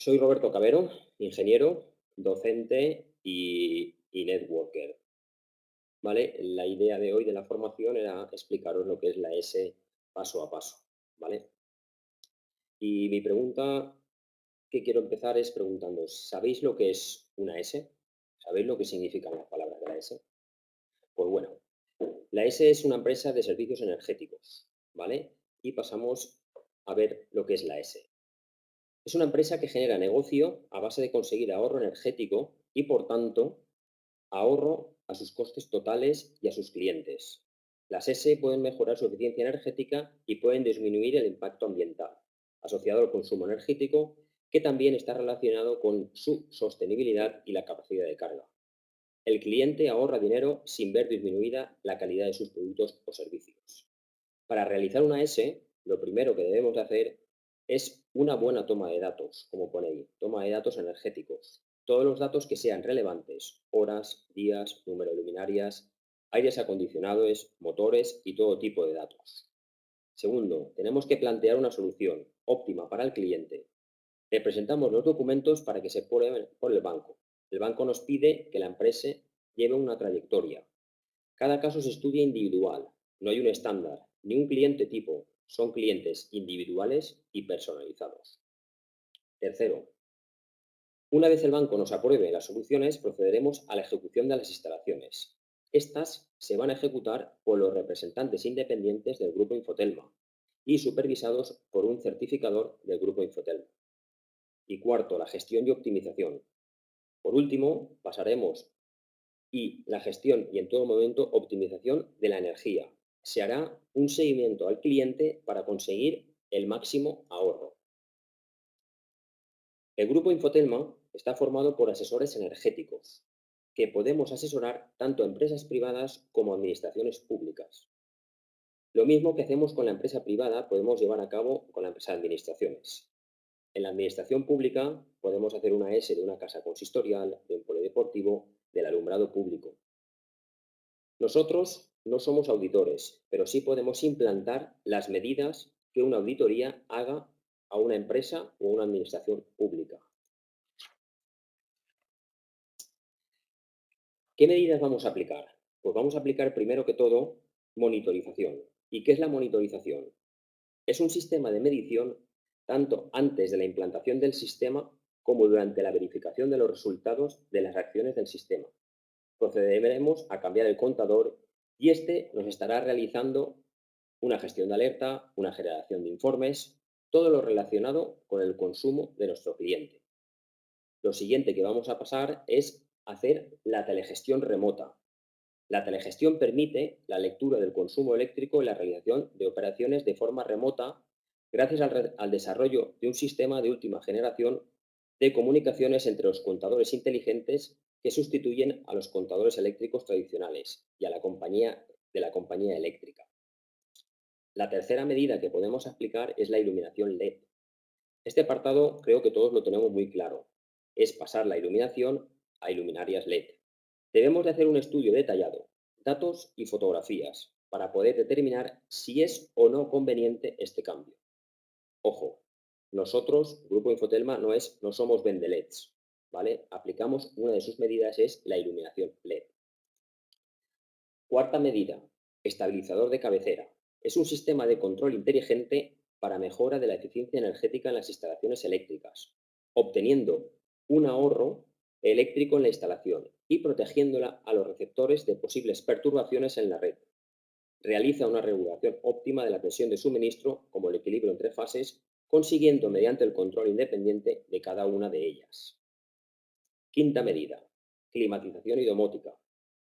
Soy Roberto Cabero, ingeniero, docente y networker, ¿vale? La idea de hoy de la formación era explicaros lo que es la S paso a paso, ¿vale? Y mi pregunta que quiero empezar es preguntándoos, ¿sabéis lo que es una S? ¿Sabéis lo que significan las palabras de la S? Pues bueno, la S es una empresa de servicios energéticos, ¿vale? Y pasamos a ver lo que es la S. Es una empresa que genera negocio a base de conseguir ahorro energético y, por tanto, ahorro a sus costes totales y a sus clientes. Las S pueden mejorar su eficiencia energética y pueden disminuir el impacto ambiental asociado al consumo energético, que también está relacionado con su sostenibilidad y la capacidad de carga. El cliente ahorra dinero sin ver disminuida la calidad de sus productos o servicios. Para realizar una S, lo primero que debemos de hacer es una buena toma de datos, como pone ahí, toma de datos energéticos. Todos los datos que sean relevantes, horas, días, número de luminarias, aires acondicionados, motores y todo tipo de datos. Segundo, tenemos que plantear una solución óptima para el cliente. Le presentamos los documentos para que se prueben por el banco. El banco nos pide que la empresa lleve una trayectoria. Cada caso se estudia individual, no hay un estándar, ni un cliente tipo, son clientes individuales y personalizados. Tercero, una vez el banco nos apruebe las soluciones, procederemos a la ejecución de las instalaciones. Estas se van a ejecutar por los representantes independientes del Grupo Infotelma y supervisados por un certificador del Grupo Infotelma. Y cuarto, la gestión y optimización. Por último, pasaremos y la gestión y en todo momento optimización de la energía. Se hará un seguimiento al cliente para conseguir el máximo ahorro. El grupo Infotelma está formado por asesores energéticos que podemos asesorar tanto a empresas privadas como a administraciones públicas. Lo mismo que hacemos con la empresa privada podemos llevar a cabo con las administraciones. En la administración pública podemos hacer una S de una casa consistorial, de un polideportivo, del alumbrado público. Nosotros no somos auditores, pero sí podemos implantar las medidas que una auditoría haga a una empresa o a una administración pública. ¿Qué medidas vamos a aplicar? Pues vamos a aplicar primero que todo monitorización. ¿Y qué es la monitorización? Es un sistema de medición tanto antes de la implantación del sistema como durante la verificación de los resultados de las acciones del sistema. Procederemos a cambiar el contador y este nos estará realizando una gestión de alerta, una generación de informes, todo lo relacionado con el consumo de nuestro cliente. Lo siguiente que vamos a pasar es hacer la telegestión remota. La telegestión permite la lectura del consumo eléctrico y la realización de operaciones de forma remota gracias al desarrollo de un sistema de última generación de comunicaciones entre los contadores inteligentes que sustituyen a los contadores eléctricos tradicionales y a la compañía de la compañía eléctrica. La tercera medida que podemos aplicar es la iluminación LED. Este apartado creo que todos lo tenemos muy claro. Es pasar la iluminación a iluminarias LED. Debemos de hacer un estudio detallado, datos y fotografías, para poder determinar si es o no conveniente este cambio. Ojo, nosotros, Grupo Infotelma, no somos vendelets, ¿vale? Aplicamos una de sus medidas, es la iluminación LED. Cuarta medida, estabilizador de cabecera. Es un sistema de control inteligente para mejora de la eficiencia energética en las instalaciones eléctricas, obteniendo un ahorro eléctrico en la instalación y protegiéndola a los receptores de posibles perturbaciones en la red. Realiza una regulación óptima de la tensión de suministro como el equilibrio entre fases, consiguiendo mediante el control independiente de cada una de ellas. Quinta medida, climatización y domótica.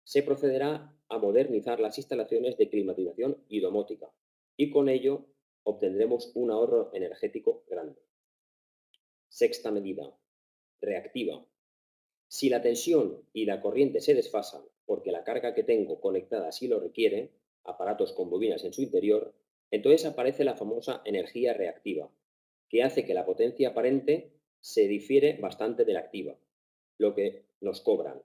Se procederá a modernizar las instalaciones de climatización y domótica y con ello obtendremos un ahorro energético grande. Sexta medida, reactiva. Si la tensión y la corriente se desfasan porque la carga que tengo conectada así lo requiere, aparatos con bobinas en su interior, entonces aparece la famosa energía reactiva, que hace que la potencia aparente se difiere bastante de la activa, lo que nos cobran.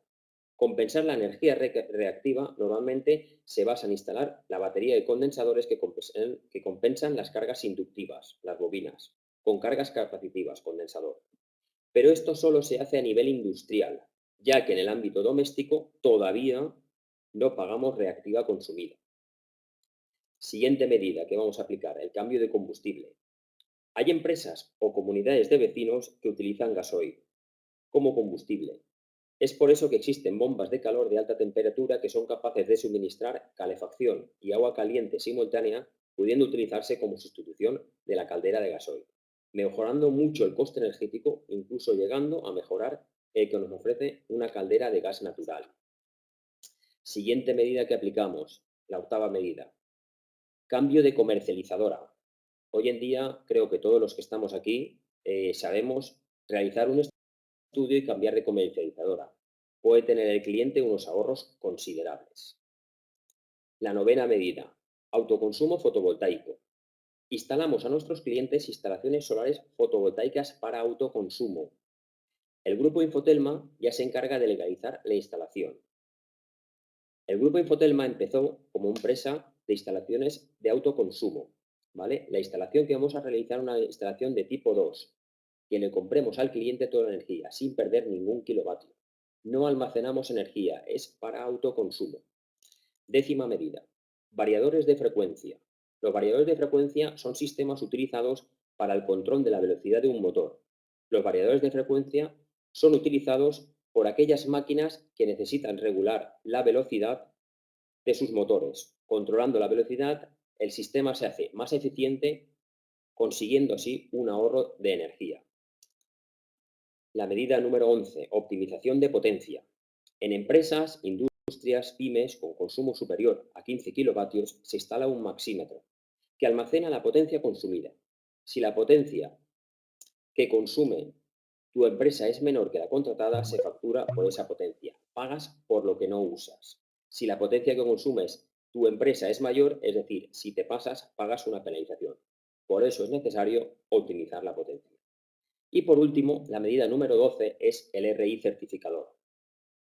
Compensar la energía reactiva normalmente se basa en instalar la batería de condensadores que compensan las cargas inductivas, las bobinas, con cargas capacitivas, condensador. Pero esto solo se hace a nivel industrial, ya que en el ámbito doméstico todavía no pagamos reactiva consumida. Siguiente medida que vamos a aplicar, el cambio de combustible. Hay empresas o comunidades de vecinos que utilizan gasoil como combustible. Es por eso que existen bombas de calor de alta temperatura que son capaces de suministrar calefacción y agua caliente simultánea, pudiendo utilizarse como sustitución de la caldera de gasoil, mejorando mucho el coste energético, incluso llegando a mejorar el que nos ofrece una caldera de gas natural. Siguiente medida que aplicamos, la octava medida, cambio de comercializadora. Hoy en día creo que todos los que estamos aquí sabemos realizar un estudio y cambiar de comercializadora. Puede tener el cliente unos ahorros considerables. La novena medida, autoconsumo fotovoltaico. Instalamos a nuestros clientes instalaciones solares fotovoltaicas para autoconsumo. El grupo Infotelma ya se encarga de legalizar la instalación. El grupo Infotelma empezó como empresa de instalaciones de autoconsumo, ¿vale? La instalación que vamos a realizar es una instalación de tipo 2, que le compremos al cliente toda la energía sin perder ningún kilovatio. No almacenamos energía, es para autoconsumo. Décima medida, variadores de frecuencia. Los variadores de frecuencia son sistemas utilizados para el control de la velocidad de un motor. Los variadores de frecuencia son utilizados por aquellas máquinas que necesitan regular la velocidad de sus motores. Controlando la velocidad, el sistema se hace más eficiente, consiguiendo así un ahorro de energía. La medida número 11, optimización de potencia. En empresas, industrias, pymes con consumo superior a 15 kilovatios se instala un maxímetro que almacena la potencia consumida. Si la potencia que consume tu empresa es menor que la contratada, se factura por esa potencia. Pagas por lo que no usas. Si la potencia que consumes tu empresa es mayor, es decir, si te pasas, pagas una penalización. Por eso es necesario optimizar la potencia. Y por último, la medida número 12 es el RI certificador.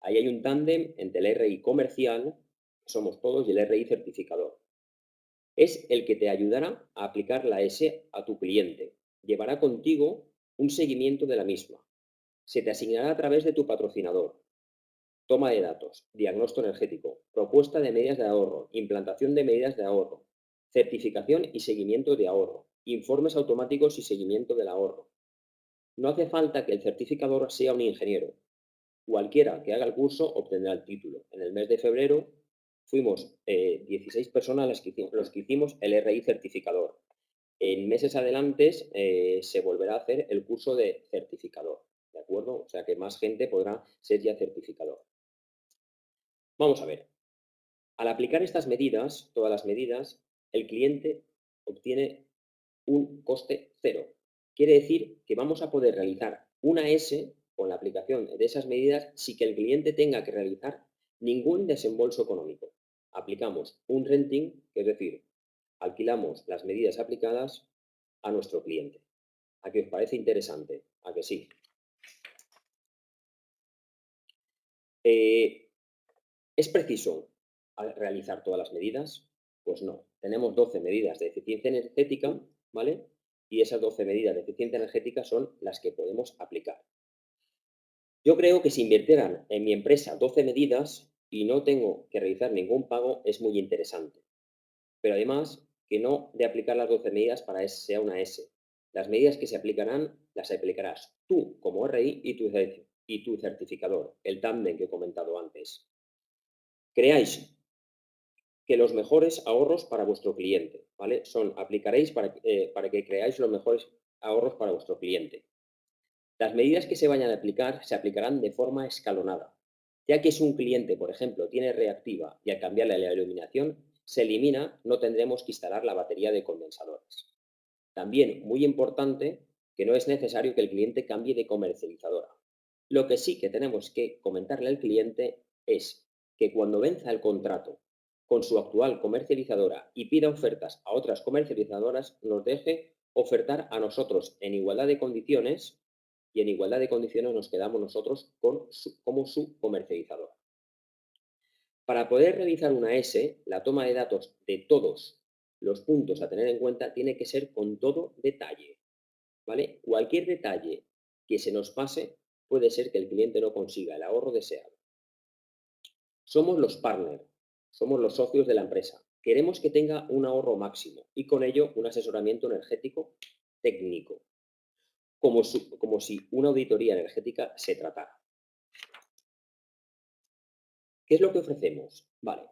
Ahí hay un tándem entre el RI comercial, que somos todos, y el RI certificador. Es el que te ayudará a aplicar la S a tu cliente. Llevará contigo un seguimiento de la misma. Se te asignará a través de tu patrocinador. Toma de datos, diagnóstico energético, propuesta de medidas de ahorro, implantación de medidas de ahorro, certificación y seguimiento de ahorro, informes automáticos y seguimiento del ahorro. No hace falta que el certificador sea un ingeniero. Cualquiera que haga el curso obtendrá el título. En el mes de febrero fuimos 16 personas los que hicimos el RI certificador. En meses adelante se volverá a hacer el curso de certificador, ¿de acuerdo? O sea que más gente podrá ser ya certificador. Vamos a ver. Al aplicar estas medidas, todas las medidas, el cliente obtiene un coste cero. Quiere decir que vamos a poder realizar una S con la aplicación de esas medidas sin que el cliente tenga que realizar ningún desembolso económico. Aplicamos un renting, que es decir, alquilamos las medidas aplicadas a nuestro cliente. ¿A qué os parece interesante? ¿A que sí? ¿Es preciso realizar todas las medidas? Pues no. Tenemos 12 medidas de eficiencia energética, ¿vale? Y esas 12 medidas de eficiencia energética son las que podemos aplicar. Yo creo que si invirtieran en mi empresa 12 medidas y no tengo que realizar ningún pago, es muy interesante. Pero además, que no de aplicar las 12 medidas para que sea una S. Las medidas que se aplicarán, las aplicarás tú como RI y tu certificador, el tándem que he comentado antes. Creáis que los mejores ahorros para vuestro cliente, ¿vale? Aplicaréis para que creáis los mejores ahorros para vuestro cliente. Las medidas que se vayan a aplicar se aplicarán de forma escalonada, ya que si un cliente, por ejemplo, tiene reactiva y al cambiarle la iluminación se elimina, no tendremos que instalar la batería de condensadores. También, muy importante, que no es necesario que el cliente cambie de comercializadora. Lo que sí que tenemos que comentarle al cliente es que cuando venza el contrato con su actual comercializadora y pida ofertas a otras comercializadoras, nos deje ofertar a nosotros en igualdad de condiciones y en igualdad de condiciones nos quedamos nosotros como su comercializadora. Para poder realizar una S, la toma de datos de todos los puntos a tener en cuenta tiene que ser con todo detalle, ¿vale? Cualquier detalle que se nos pase, puede ser que el cliente no consiga el ahorro deseado. Somos los partners, somos los socios de la empresa. Queremos que tenga un ahorro máximo y con ello un asesoramiento energético técnico, como si una auditoría energética se tratara. ¿Qué es lo que ofrecemos? Vale.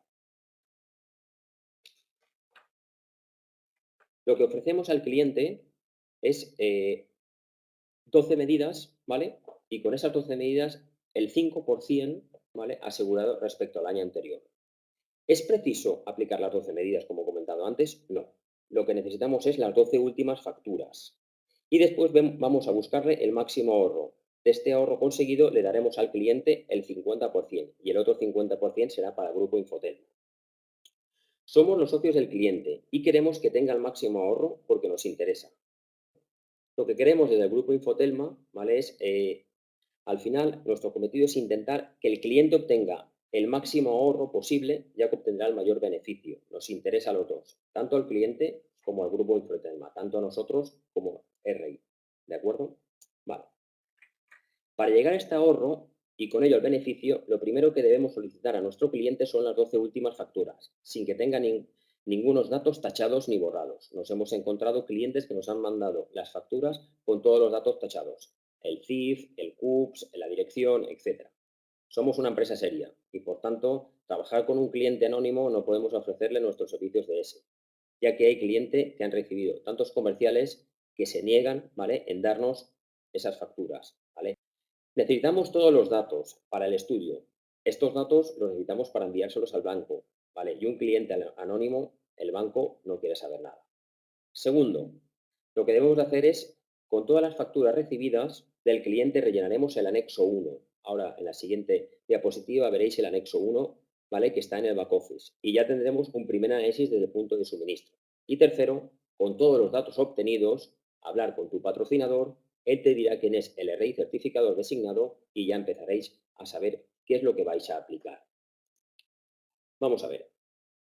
Lo que ofrecemos al cliente es 12 medidas, ¿vale? Y con esas 12 medidas, el 5%, ¿vale? Asegurado respecto al año anterior. ¿Es preciso aplicar las 12 medidas, como he comentado antes? No. Lo que necesitamos es las 12 últimas facturas. Y después vamos a buscarle el máximo ahorro. De este ahorro conseguido le daremos al cliente el 50% y el otro 50% será para el grupo Infotel. Somos los socios del cliente y queremos que tenga el máximo ahorro porque nos interesa. Lo que queremos desde el grupo Infotelma, ¿vale? Es, al final, nuestro cometido es intentar que el cliente obtenga el máximo ahorro posible, ya que obtendrá el mayor beneficio. Nos interesa a los dos, tanto al cliente como al grupo Infotelma, tanto a nosotros como RI. ¿De acuerdo? Vale. Para llegar a este ahorro y con ello el beneficio, lo primero que debemos solicitar a nuestro cliente son las 12 últimas facturas, sin que tenga ningunos datos tachados ni borrados. Nos hemos encontrado clientes que nos han mandado las facturas con todos los datos tachados, el CIF, el CUPS, la dirección, etc. Somos una empresa seria y, por tanto, trabajar con un cliente anónimo no podemos ofrecerle nuestros servicios de ese, ya que hay clientes que han recibido tantos comerciales que se niegan, ¿vale?, en darnos esas facturas, ¿vale? Necesitamos todos los datos para el estudio. Estos datos los necesitamos para enviárselos al banco, ¿vale? Y un cliente anónimo, el banco no quiere saber nada. Segundo, lo que debemos de hacer es, con todas las facturas recibidas del cliente, rellenaremos el anexo 1. Ahora, en la siguiente diapositiva veréis el anexo 1, ¿vale?, que está en el back office. Y ya tendremos un primer análisis desde el punto de suministro. Y tercero, con todos los datos obtenidos, hablar con tu patrocinador, él te dirá quién es el RI certificador designado y ya empezaréis a saber qué es lo que vais a aplicar. Vamos a ver.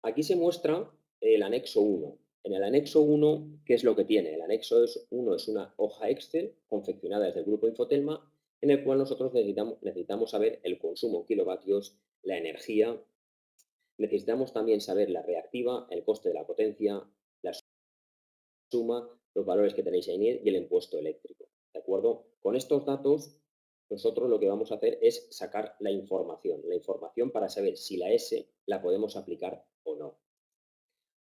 Aquí se muestra el anexo 1. En el anexo 1, ¿qué es lo que tiene? El anexo 1 es una hoja Excel confeccionada desde el grupo Infotelma, en el cual nosotros necesitamos saber el consumo en kilovatios, la energía, necesitamos también saber la reactiva, el coste de la potencia, la suma, los valores que tenéis en IR y el impuesto eléctrico. ¿De acuerdo? Con estos datos, nosotros lo que vamos a hacer es sacar la información para saber si la S la podemos aplicar o no.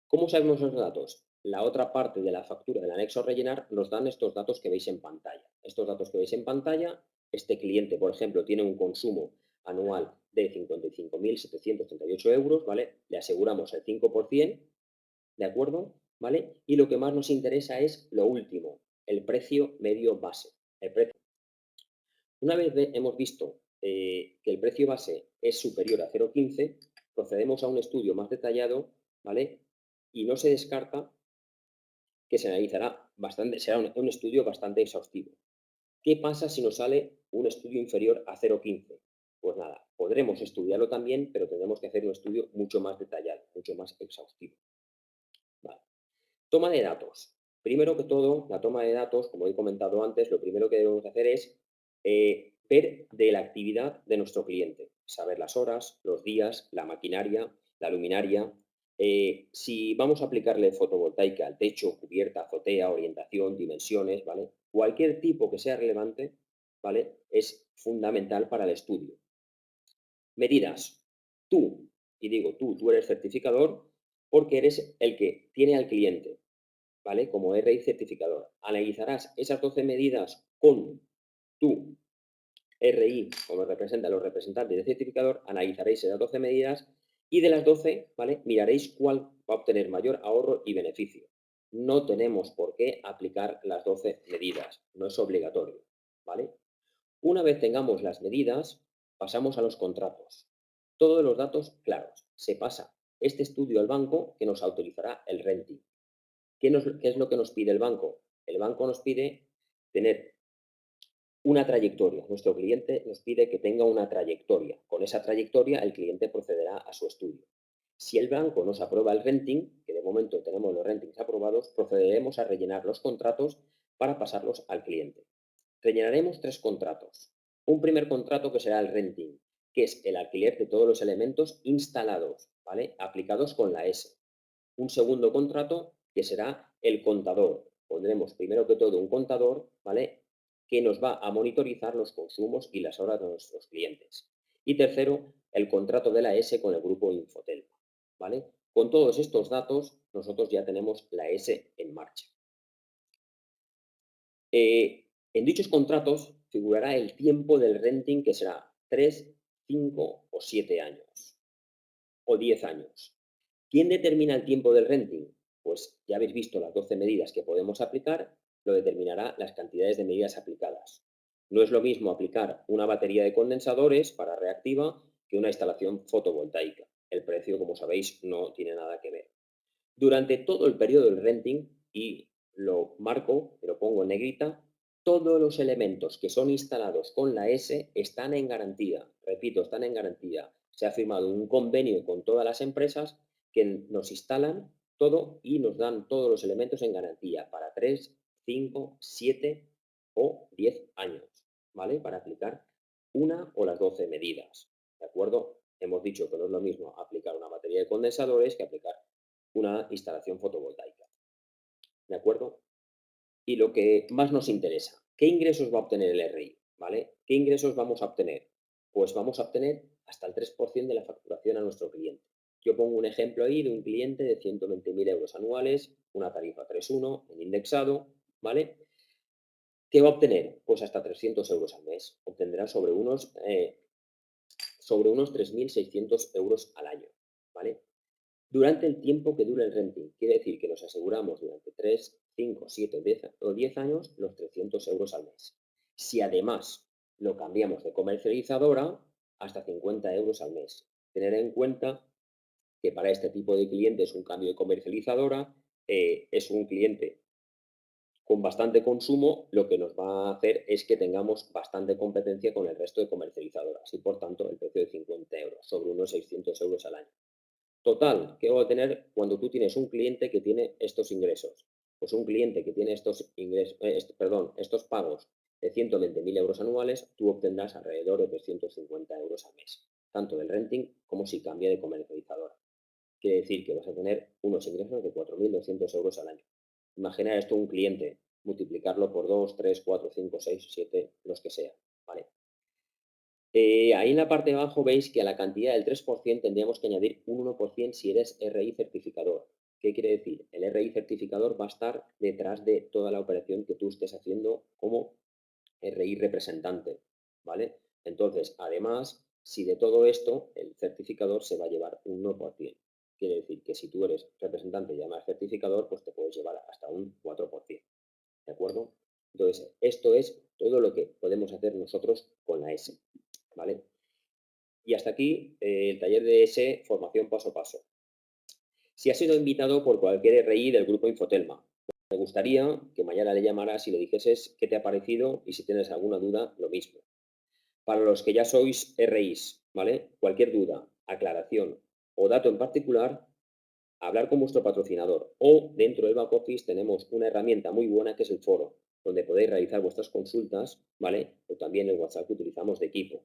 ¿Cómo sabemos los datos? La otra parte de la factura del anexo a rellenar nos dan estos datos que veis en pantalla. Estos datos que veis en pantalla, este cliente, por ejemplo, tiene un consumo anual de 55.738 euros, ¿vale? Le aseguramos el 5%, ¿de acuerdo? ¿Vale? Y lo que más nos interesa es lo último, el precio medio base. Una vez hemos visto que el precio base es superior a 0,15, procedemos a un estudio más detallado, ¿vale? Y no se descarta que se analizará bastante, será un estudio bastante exhaustivo. ¿Qué pasa si nos sale un estudio inferior a 0,15? Pues nada, podremos estudiarlo también, pero tendremos que hacer un estudio mucho más detallado, mucho más exhaustivo. Vale. Toma de datos. Primero que todo, la toma de datos, como he comentado antes, lo primero que debemos hacer es ver de la actividad de nuestro cliente, saber las horas, los días, la maquinaria, la luminaria. Si vamos a aplicarle fotovoltaica al techo, cubierta, azotea, orientación, dimensiones, ¿vale? Cualquier tipo que sea relevante, ¿vale?, es fundamental para el estudio. Medidas. Tú, y digo tú eres certificador porque eres el que tiene al cliente, ¿vale? Como RI certificador. Analizarás esas 12 medidas con tu RI, como representa los representantes del certificador, analizaréis esas 12 medidas y de las 12, ¿vale?, miraréis cuál va a obtener mayor ahorro y beneficio. No tenemos por qué aplicar las 12 medidas, no es obligatorio, ¿vale? Una vez tengamos las medidas, pasamos a los contratos. Todos los datos claros. Se pasa este estudio al banco que nos autorizará el renting. ¿Qué es lo que nos pide el banco? El banco nos pide tener una trayectoria. Nuestro cliente nos pide que tenga una trayectoria. Con esa trayectoria el cliente procederá a su estudio. Si el banco nos aprueba el renting, que de momento tenemos los rentings aprobados, procederemos a rellenar los contratos para pasarlos al cliente. rellenaremos 3 contratos. Un primer contrato que será el renting, que es el alquiler de todos los elementos instalados, ¿vale? Aplicados con la S. Un segundo contrato que será el contador. Pondremos primero que todo un contador, ¿vale? Que nos va a monitorizar los consumos y las horas de nuestros clientes. Y tercero, el contrato de la S con el grupo Infotel, ¿vale? Con todos estos datos, nosotros ya tenemos la S en marcha. En dichos contratos figurará el tiempo del renting, que será 3, 5 o 7 años, o 10 años. ¿Quién determina el tiempo del renting? Pues ya habéis visto las 12 medidas que podemos aplicar, lo determinará las cantidades de medidas aplicadas. No es lo mismo aplicar una batería de condensadores para reactiva que una instalación fotovoltaica. El precio, como sabéis, no tiene nada que ver. Durante todo el periodo del renting, y lo marco, lo pongo en negrita, todos los elementos que son instalados con la S están en garantía. Repito, están en garantía. Se ha firmado un convenio con todas las empresas que nos instalan todo y nos dan todos los elementos en garantía para 3, 5, 7 o 10 años, ¿vale? Para aplicar una o las 12 medidas, ¿de acuerdo? Hemos dicho que no es lo mismo aplicar una batería de condensadores que aplicar una instalación fotovoltaica, ¿de acuerdo? Y lo que más nos interesa, ¿qué ingresos va a obtener el RI? ¿Vale? ¿Qué ingresos vamos a obtener? Pues vamos a obtener hasta el 3% de la facturación a nuestro cliente. Yo pongo un ejemplo ahí de un cliente de 120.000 euros anuales, una tarifa 3.1 en indexado, ¿vale? ¿Qué va a obtener? Pues hasta 300 euros al mes. Obtendrá sobre unos 3.600 euros al año, ¿vale? Durante el tiempo que dure el renting. Quiere decir que nos aseguramos durante 3, 5, 7 o 10 años los 300 euros al mes. Si además lo cambiamos de comercializadora, hasta 50 euros al mes. Tener en cuenta que para este tipo de clientes un cambio de comercializadora es un cliente con bastante consumo, lo que nos va a hacer es que tengamos bastante competencia con el resto de comercializadoras y por tanto el precio de 50 euros sobre unos 600 euros al año. Total, ¿qué va a tener cuando tú tienes un cliente que tiene estos ingresos? Pues un cliente que tiene estos ingresos, estos pagos de 120.000 euros anuales, tú obtendrás alrededor de 350 euros al mes, tanto del renting como si cambia de comercializadora. Quiere decir que vas a tener unos ingresos de 4.200 euros al año. Imagina esto un cliente, multiplicarlo por 2, 3, 4, 5, 6, 7, los que sean, ¿vale? Ahí en la parte de abajo veis que a la cantidad del 3% tendríamos que añadir un 1% si eres RI certificador. ¿Qué quiere decir? El RI certificador va a estar detrás de toda la operación que tú estés haciendo como RI representante, ¿vale? Entonces, además, si de todo esto el certificador se va a llevar un 1%. Quiere decir que si tú eres representante y además certificador, pues te puedes llevar hasta un 4%, ¿de acuerdo? Entonces, esto es todo lo que podemos hacer nosotros con la S, ¿vale? Y hasta aquí el taller de S, formación paso a paso. Si has sido invitado por cualquier RI del grupo Infotelma, me gustaría que mañana le llamaras y le dijeses qué te ha parecido y si tienes alguna duda, lo mismo. Para los que ya sois RIs, ¿vale? Cualquier duda, aclaración o dato en particular, hablar con vuestro patrocinador o dentro del back office tenemos una herramienta muy buena que es el foro, donde podéis realizar vuestras consultas, ¿vale? O también el WhatsApp que utilizamos de equipo.